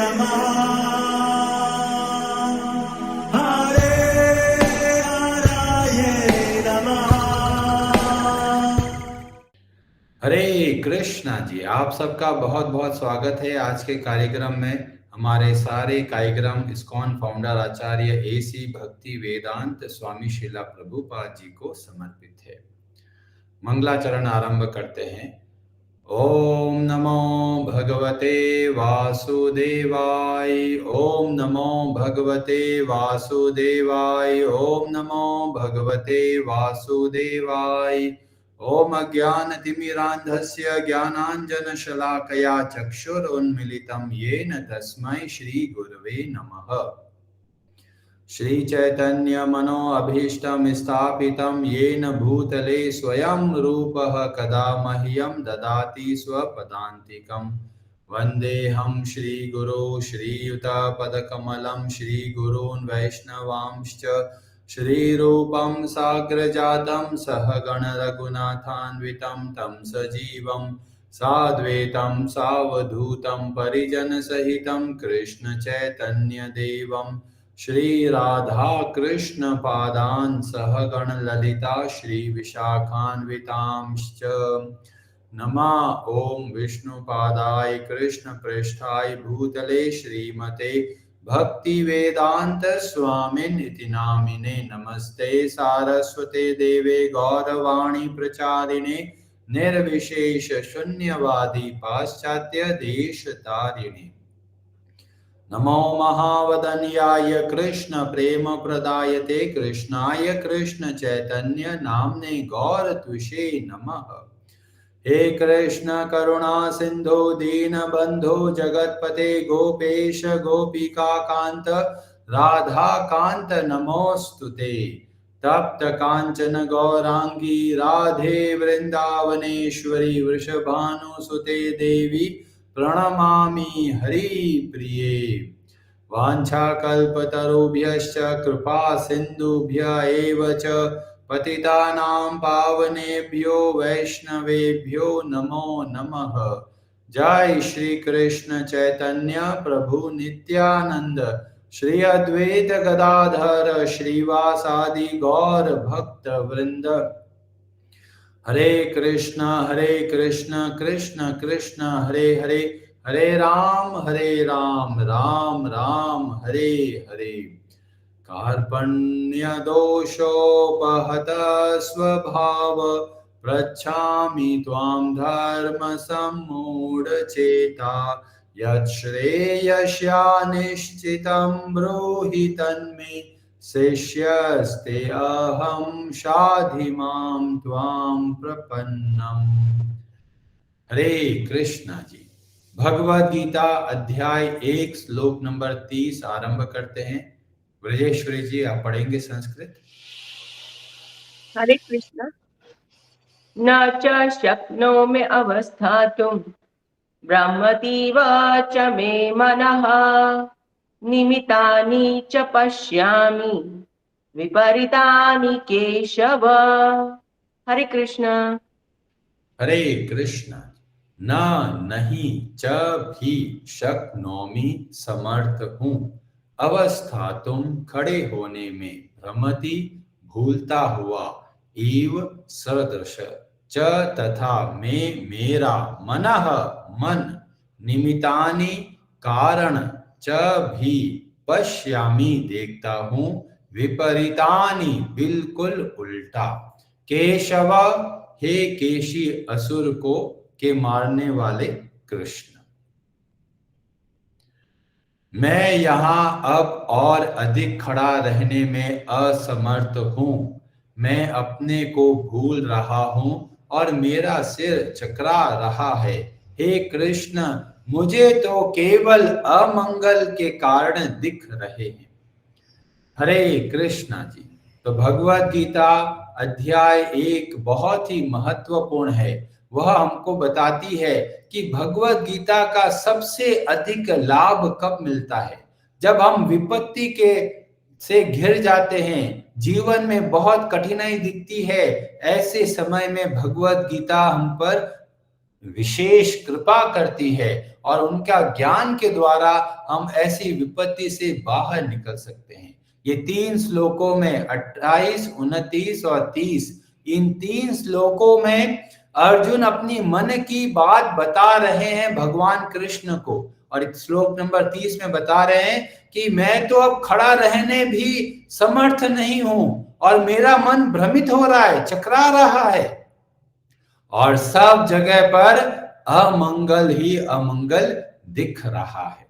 नमः हरे हराये नमः। हरे कृष्णा जी, आप सबका बहुत बहुत स्वागत है आज के कार्यक्रम में। हमारे सारे कार्यक्रम इस्कॉन फाउंडर आचार्य AC भक्ति वेदांत स्वामी श्रीला प्रभुपाद जी को समर्पित है। मंगलाचरण आरंभ करते हैं। ओम नमो भगवते वासुदेवाय। ओम नमो भगवते वासुदेवाय। ओम नमो भगवते वासुदेवाय। ओम अज्ञानतिमिरान्धस्य ज्ञानाञ्जनशलाकया चक्षुरुन्मीलितं येन तस्मै श्रीगुरवे नमः। श्रीचैतन्यमनोऽभीष्टं स्थापितं येन भूतले स्वयं रूपः कदा मह्यं ददाति स्वपदान्तिकं। वन्देऽहं श्रीगुरो श्रीयुतपदकमलं श्रीगुरून् वैष्णवांश्च श्रीरूपं साग्रजातं सहगण रघुनाथान्वितं तं सजीवं साद्वैतं सावधूतं परिजनसहितं कृष्णचैतन्यदेवं श्री राधा कृष्ण पादान् सहगण ललिता श्री विशाखान्वितांश्च नमः। ओम विष्णुपादाय कृष्ण पृष्ठाय भूतले श्रीमते भक्ति वेदांत स्वामिनिति नामिने नमस्ते सारस्वते देवे गौरवाणी प्रचारिणे निर्विशेष शून्यवादी पाश्चात्य देश तारिणे। नमो महावदन्याय कृष्ण प्रेम प्रदायते कृष्णाय कृष्ण चैतन्य नाम्ने गौरत्विषे नमः। हे कृष्ण करुणा सिंधु दीनबंधु जगतपते गोपेश गोपिका कांत राधा कांत नमोस्तुते। तप्त कांचन गौरांगी राधे वृंदावनेश्वरी वृषभानुसुते देवी प्रणमामि हरिप्रिये। वाञ्छाकल्पतरुभ्यश्च कृपा सिन्धुभ्य एव च पतितानां पावनेभ्यो वैष्णवेभ्यो नमो नमः। जय श्री कृष्ण चैतन्य प्रभु नित्यानंद श्री अद्वैत गदाधर श्रीवासादि गौर भक्त वृंद। हरे कृष्ण कृष्ण कृष्ण हरे हरे, हरे राम राम राम हरे हरे। कार्पण्य दोषोपहत स्वभाव पृच्छामि त्वां धर्म सम्मूढचेता। यत् श्रेयस्या निश्चितं ब्रूहि तन्मे शिष्यस्ते अहं शाधि मां त्वां प्रपन्नम्। हरे कृष्णा जी। भगवद गीता अध्याय 1 श्लोक नंबर 30 आरंभ करते हैं। ब्रजेश्वरी जी, आप पढ़ेंगे संस्कृत। हरे कृष्ण। न च शक्नोमि अवस्थातुं ब्रह्मतीव च मे मनः निमितानि च पश्यामि विपरीतानि केशव। हरे कृष्ण। हरे कृष्ण। न नहीं च भी शक्नोमि समर्थ हूँ अवस्था तुम खड़े होने में भ्रमति भूलता हुआ इव सदृश च तथा में मेरा मनः मन निमितानि कारण च भी पश्यामि देखता हूँ विपरीतानि बिल्कुल उल्टा। केशव हे केशी असुर को के मारने वाले कृष्ण। मैं यहाँ अब और अधिक खड़ा रहने में असमर्थ हूँ। मैं अपने को भूल रहा हूँ और मेरा सिर चकरा रहा है। हे कृष्ण, मुझे तो केवल अमंगल के कारण दिख रहे हैं। हरे कृष्णा जी। तो भगवद गीता अध्याय 1 बहुत ही महत्वपूर्ण है। वह हमको बताती है कि भगवद गीता का सबसे अधिक लाभ कब मिलता है? जब हम विपत्ति के से घिर जाते हैं, जीवन में बहुत कठिनाई दिखती है, ऐसे समय में भगवद गीता हम पर विशेष कृपा करती है और उनका ज्ञान के द्वारा हम ऐसी विपत्ति से बाहर निकल सकते हैं। ये 3 श्लोकों में 28, 29 और 30, इन 3 श्लोकों में अर्जुन अपनी मन की बात बता रहे हैं भगवान कृष्ण को। और श्लोक नंबर 30 में बता रहे हैं कि मैं तो अब खड़ा रहने भी समर्थ नहीं हूं और मेरा मन भ्रमित हो रहा है, चकरा रहा है और सब जगह पर अमंगल ही अमंगल दिख रहा है।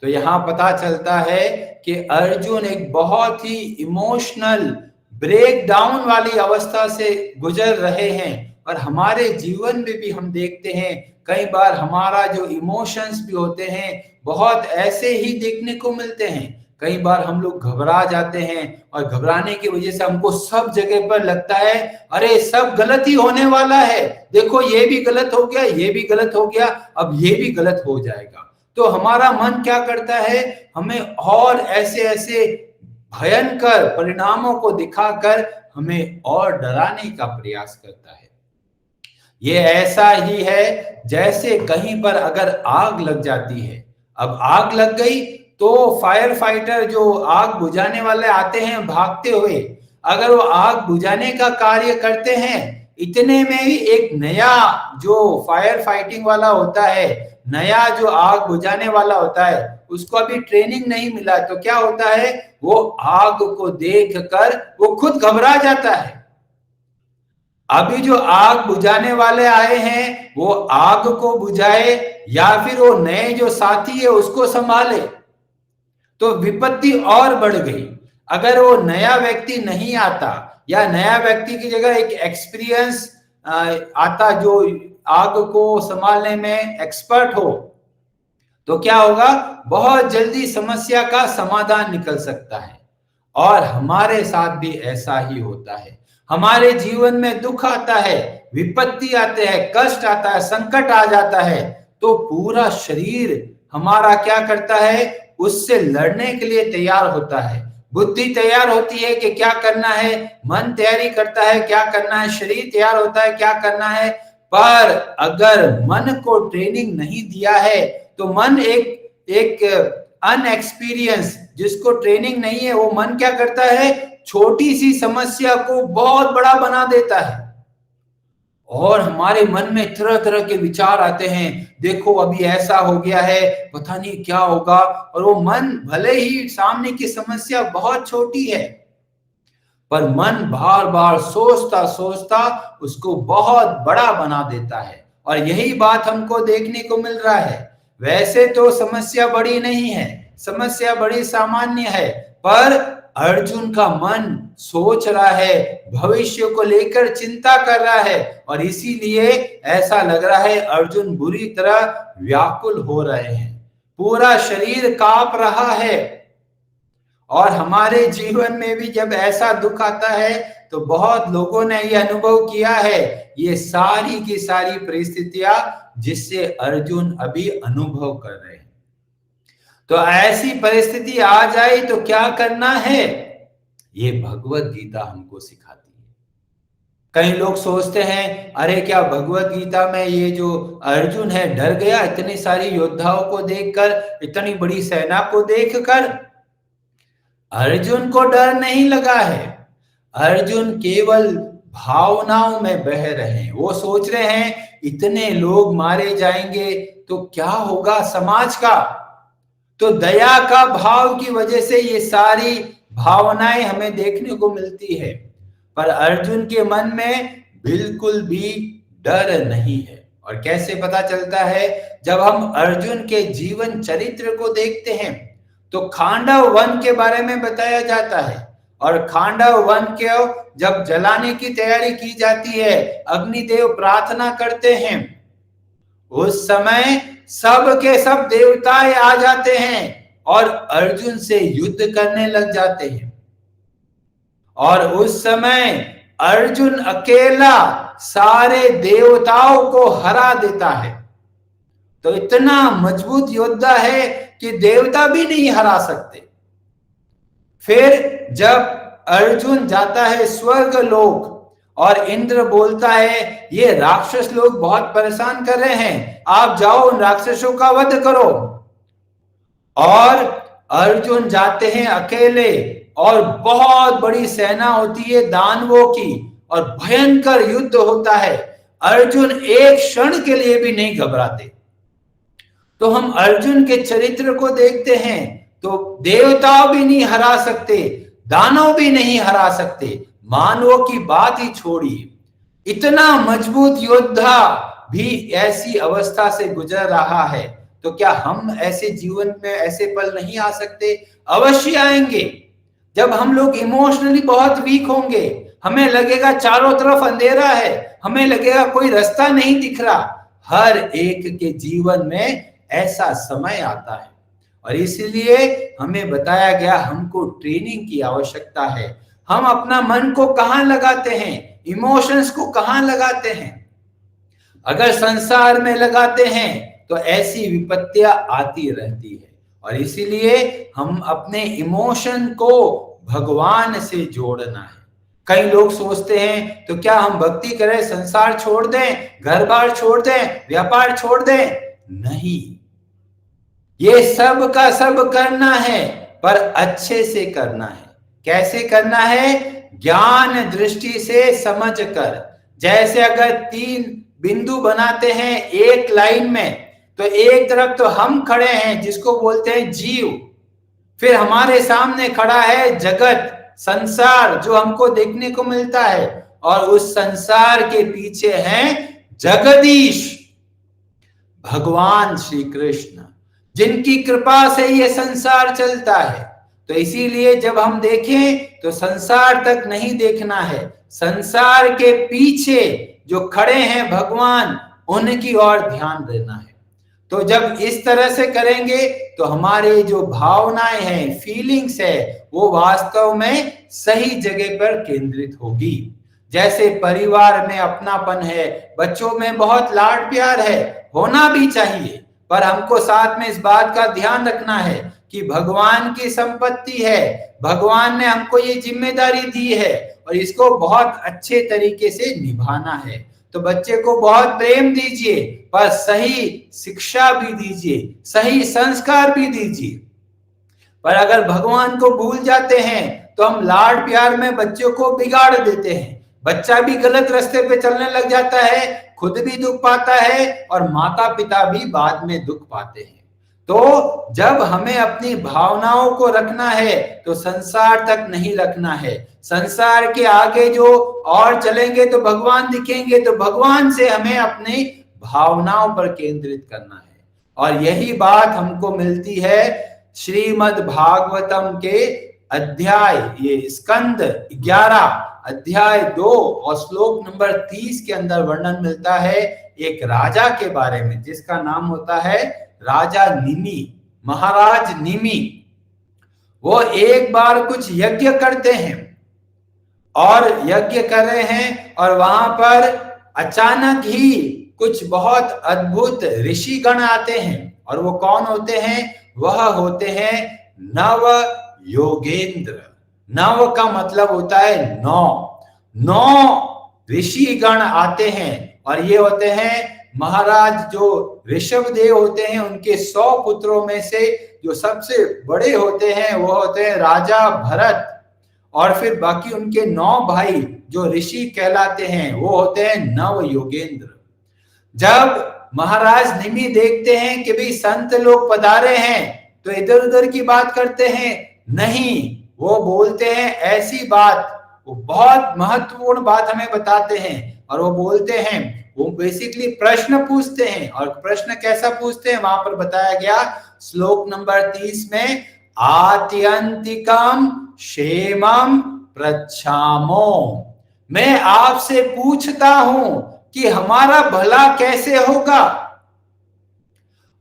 तो यहां पता चलता है कि अर्जुन एक बहुत ही इमोशनल ब्रेक डाउन वाली अवस्था से गुजर रहे हैं। और हमारे जीवन में भी हम देखते हैं कई बार हमारा जो इमोशंस भी होते हैं बहुत ऐसे ही देखने को मिलते हैं। कई बार हम लोग घबरा जाते हैं और घबराने की वजह से हमको सब जगह पर लगता है अरे सब गलत ही होने वाला है, देखो ये भी गलत हो गया, ये भी गलत हो गया, अब ये भी गलत हो जाएगा। तो हमारा मन क्या करता है, हमें और ऐसे ऐसे भयंकर परिणामों को दिखाकर हमें और डराने का प्रयास करता है। ये ऐसा ही है जैसे कहीं पर अगर आग लग जाती है। अब आग लग गई तो फायर फाइटर जो आग बुझाने वाले आते हैं भागते हुए, अगर वो आग बुझाने का कार्य करते हैं, इतने में ही एक नया जो फायर फाइटिंग वाला होता है, नया जो आग बुझाने वाला होता है, उसको अभी ट्रेनिंग नहीं मिला, तो क्या होता है, वो आग को देखकर वो खुद घबरा जाता है। अभी जो आग बुझाने वाले आए हैं वो आग को बुझाए या फिर वो नए जो साथी है उसको संभाले, तो विपत्ति और बढ़ गई। अगर वो नया व्यक्ति नहीं आता या नया व्यक्ति की जगह एक एक्सपीरियंस आता जो आग को संभालने में एक्सपर्ट हो, तो क्या होगा, बहुत जल्दी समस्या का समाधान निकल सकता है। और हमारे साथ भी ऐसा ही होता है। हमारे जीवन में दुख आता है, विपत्ति आते हैं, कष्ट आता है, संकट आ जाता है, तो पूरा शरीर हमारा क्या करता है, उससे लड़ने के लिए तैयार होता है। बुद्धि तैयार होती है कि क्या करना है, मन तैयारी करता है क्या करना है, शरीर तैयार होता है क्या करना है। पर अगर मन को ट्रेनिंग नहीं दिया है तो मन एक अनएक्सपीरियंस, जिसको ट्रेनिंग नहीं है, वो मन क्या करता है, छोटी सी समस्या को बहुत बड़ा बना देता है। और हमारे मन में तरह तरह के विचार आते हैं, देखो अभी ऐसा हो गया है, पता नहीं क्या होगा। और वो मन भले ही सामने की समस्या बहुत छोटी है, पर मन बार बार सोचता सोचता उसको बहुत बड़ा बना देता है। और यही बात हमको देखने को मिल रहा है। वैसे तो समस्या बड़ी नहीं है, समस्या बड़ी सामान्य है, पर अर्जुन का मन सोच रहा है, भविष्य को लेकर चिंता कर रहा है, और इसीलिए ऐसा लग रहा है अर्जुन बुरी तरह व्याकुल हो रहे हैं, पूरा शरीर कांप रहा है। और हमारे जीवन में भी जब ऐसा दुख आता है तो बहुत लोगों ने यह अनुभव किया है, ये सारी की सारी परिस्थितियां जिससे अर्जुन अभी अनुभव कर रहे हैं। तो ऐसी परिस्थिति आ जाए तो क्या करना है, ये भगवत गीता हमको सिखाती है। कई लोग सोचते हैं अरे क्या भगवत गीता में ये जो अर्जुन है डर गया इतनी सारी योद्धाओं को देखकर, इतनी बड़ी सेना को देखकर। अर्जुन को डर नहीं लगा है, अर्जुन केवल भावनाओं में बह रहे हैं। वो सोच रहे हैं इतने लोग मारे जाएंगे तो क्या होगा समाज का। तो दया का भाव की वजह से ये सारी भावनाएं हमें देखने को मिलती है, पर अर्जुन के मन में बिल्कुल भी डर नहीं है। और कैसे पता चलता है, जब हम अर्जुन के जीवन चरित्र को देखते हैं तो खांडव वन के बारे में बताया जाता है। और खांडव वन को जब जलाने की तैयारी की जाती है, अग्निदेव प्रार्थना करते हैं, उस समय सब के सब देवताएं आ जाते हैं और अर्जुन से युद्ध करने लग जाते हैं। और उस समय अर्जुन अकेला सारे देवताओं को हरा देता है। तो इतना मजबूत योद्धा है कि देवता भी नहीं हरा सकते। फिर जब अर्जुन जाता है स्वर्ग लोक और इंद्र बोलता है ये राक्षस लोग बहुत परेशान कर रहे हैं, आप जाओ उन राक्षसों का वध करो। और अर्जुन जाते हैं अकेले और बहुत बड़ी सेना होती है दानवों की और भयंकर युद्ध होता है। अर्जुन एक क्षण के लिए भी नहीं घबराते। तो हम अर्जुन के चरित्र को देखते हैं तो देवता भी नहीं हरा सकते, दानव भी नहीं हरा सकते, मानवों की बात ही छोड़िए। इतना मजबूत योद्धा भी ऐसी अवस्था से गुजर रहा है, तो क्या हम ऐसे जीवन में ऐसे पल नहीं आ सकते? अवश्य आएंगे। जब हम लोग इमोशनली बहुत वीक होंगे, हमें लगेगा चारों तरफ अंधेरा है, हमें लगेगा कोई रास्ता नहीं दिख रहा। हर एक के जीवन में ऐसा समय आता है और इसलिए हमें बताया गया हमको ट्रेनिंग की आवश्यकता है। हम अपना मन को कहां लगाते हैं, इमोशंस को कहां लगाते हैं? अगर संसार में लगाते हैं तो ऐसी विपत्तियां आती रहती है और इसीलिए हम अपने इमोशन को भगवान से जोड़ना है। कई लोग सोचते हैं तो क्या हम भक्ति करें, संसार छोड़ दें, घर बार छोड़ दें, व्यापार छोड़ दें? नहीं, ये सब का सब करना है पर अच्छे से करना है। कैसे करना है? ज्ञान दृष्टि से समझ कर। जैसे अगर 3 बिंदु बनाते हैं एक लाइन में, तो एक तरफ तो हम खड़े हैं जिसको बोलते हैं जीव, फिर हमारे सामने खड़ा है जगत, संसार जो हमको देखने को मिलता है, और उस संसार के पीछे हैं जगदीश भगवान श्री कृष्ण, जिनकी कृपा से ये संसार चलता है। तो इसीलिए जब हम देखें तो संसार तक नहीं देखना है, संसार के पीछे जो खड़े हैं भगवान, उनकी ओर ध्यान देना है। तो जब इस तरह से करेंगे तो हमारे जो भावनाएं हैं, फीलिंग्स है, वो वास्तव में सही जगह पर केंद्रित होगी। जैसे परिवार में अपनापन है, बच्चों में बहुत लाड प्यार है, होना भी चाहिए, पर हमको साथ में इस बात का ध्यान रखना है कि भगवान की संपत्ति है, भगवान ने हमको ये जिम्मेदारी दी है और इसको बहुत अच्छे तरीके से निभाना है। तो बच्चे को बहुत प्रेम दीजिए, पर सही शिक्षा भी दीजिए, सही संस्कार भी दीजिए। पर अगर भगवान को भूल जाते हैं तो हम लाड प्यार में बच्चों को बिगाड़ देते हैं, बच्चा भी गलत रास्ते पे चलने लग जाता है, खुद भी दुख पाता है और माता पिता भी बाद में दुख पाते हैं। तो जब हमें अपनी भावनाओं को रखना है तो संसार तक नहीं रखना है। संसार के आगे जो और चलेंगे तो भगवान दिखेंगे, तो भगवान से हमें अपनी भावनाओं पर केंद्रित करना है। और यही बात हमको मिलती है श्रीमद् भागवतम के अध्याय, ये स्कंद 11 अध्याय 2 और श्लोक नंबर 30 के अंदर वर्णन मिलता है एक राजा के बारे में, जिसका नाम होता है राजा निमि, महाराज निमि। वो एक बार कुछ यज्ञ करते हैं और यज्ञ कर रहे हैं और वहां पर अचानक ही कुछ बहुत अद्भुत ऋषिगण आते हैं। और वो कौन होते हैं? वह होते हैं नव योगेंद्र। नव का मतलब होता है 9 ऋषिगण आते हैं और ये होते हैं महाराज जो ऋषभ देव होते हैं, उनके 100 पुत्रों में से जो सबसे बड़े होते हैं वो होते हैं राजा भरत, और फिर बाकी उनके 9 भाई जो ऋषि कहलाते हैं वो होते हैं नव योगेंद्र। जब महाराज निमि देखते हैं कि भाई संत लोग पधारे हैं तो इधर उधर की बात करते हैं नहीं, वो बोलते हैं ऐसी बात, वो बहुत महत्वपूर्ण बात हमें बताते हैं। और वो बोलते हैं, वो बेसिकली प्रश्न पूछते हैं। और प्रश्न कैसा पूछते हैं वहां पर बताया गया श्लोक नंबर 30 में, आत्यंतिकम क्षेमम पृच्छामो, मैं आपसे पूछता हूं कि हमारा भला कैसे होगा।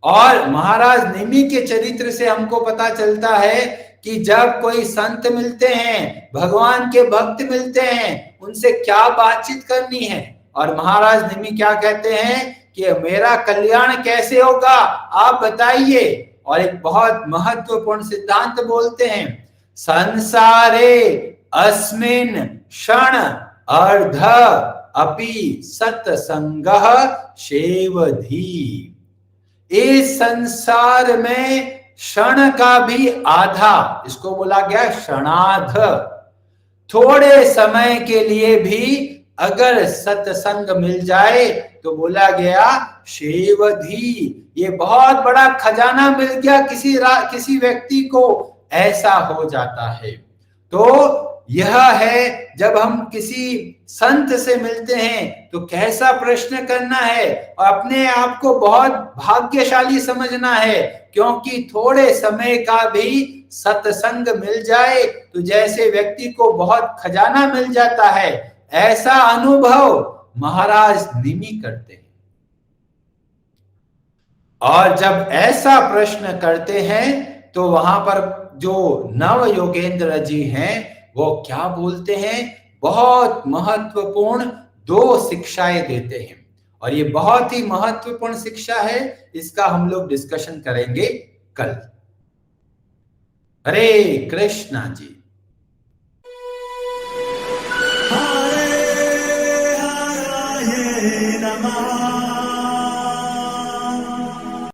और महाराज निमि के चरित्र से हमको पता चलता है कि जब कोई संत मिलते हैं, भगवान के भक्त मिलते हैं, उनसे क्या बातचीत करनी है। और महाराज निमि क्या कहते हैं कि मेरा कल्याण कैसे होगा, आप बताइए। और एक बहुत महत्वपूर्ण सिद्धांत बोलते हैं, संसारे अस्मिन क्षण अर्ध अपि सत्संगः शेवधी। इस संसार में क्षण का भी आधा, इसको बोला गया क्षणार्ध, थोड़े समय के लिए भी अगर सत्संग मिल जाए तो बोला गया शेवधी। ये बहुत बड़ा खजाना मिल गया किसी व्यक्ति को, ऐसा हो जाता है। तो यह है जब हम किसी संत से मिलते हैं तो कैसा प्रश्न करना है और अपने आप को बहुत भाग्यशाली समझना है, क्योंकि थोड़े समय का भी सत्संग मिल जाए तो जैसे व्यक्ति को बहुत खजाना मिल जाता है, ऐसा अनुभव महाराज निमि करते हैं। और जब ऐसा प्रश्न करते हैं तो वहां पर जो नव योगेंद्र जी हैं वो क्या बोलते हैं, बहुत महत्वपूर्ण 2 शिक्षाएं देते हैं। और ये बहुत ही महत्वपूर्ण शिक्षा है, इसका हम लोग डिस्कशन करेंगे कल। हरे Krishna ji. Hare Hare Namaha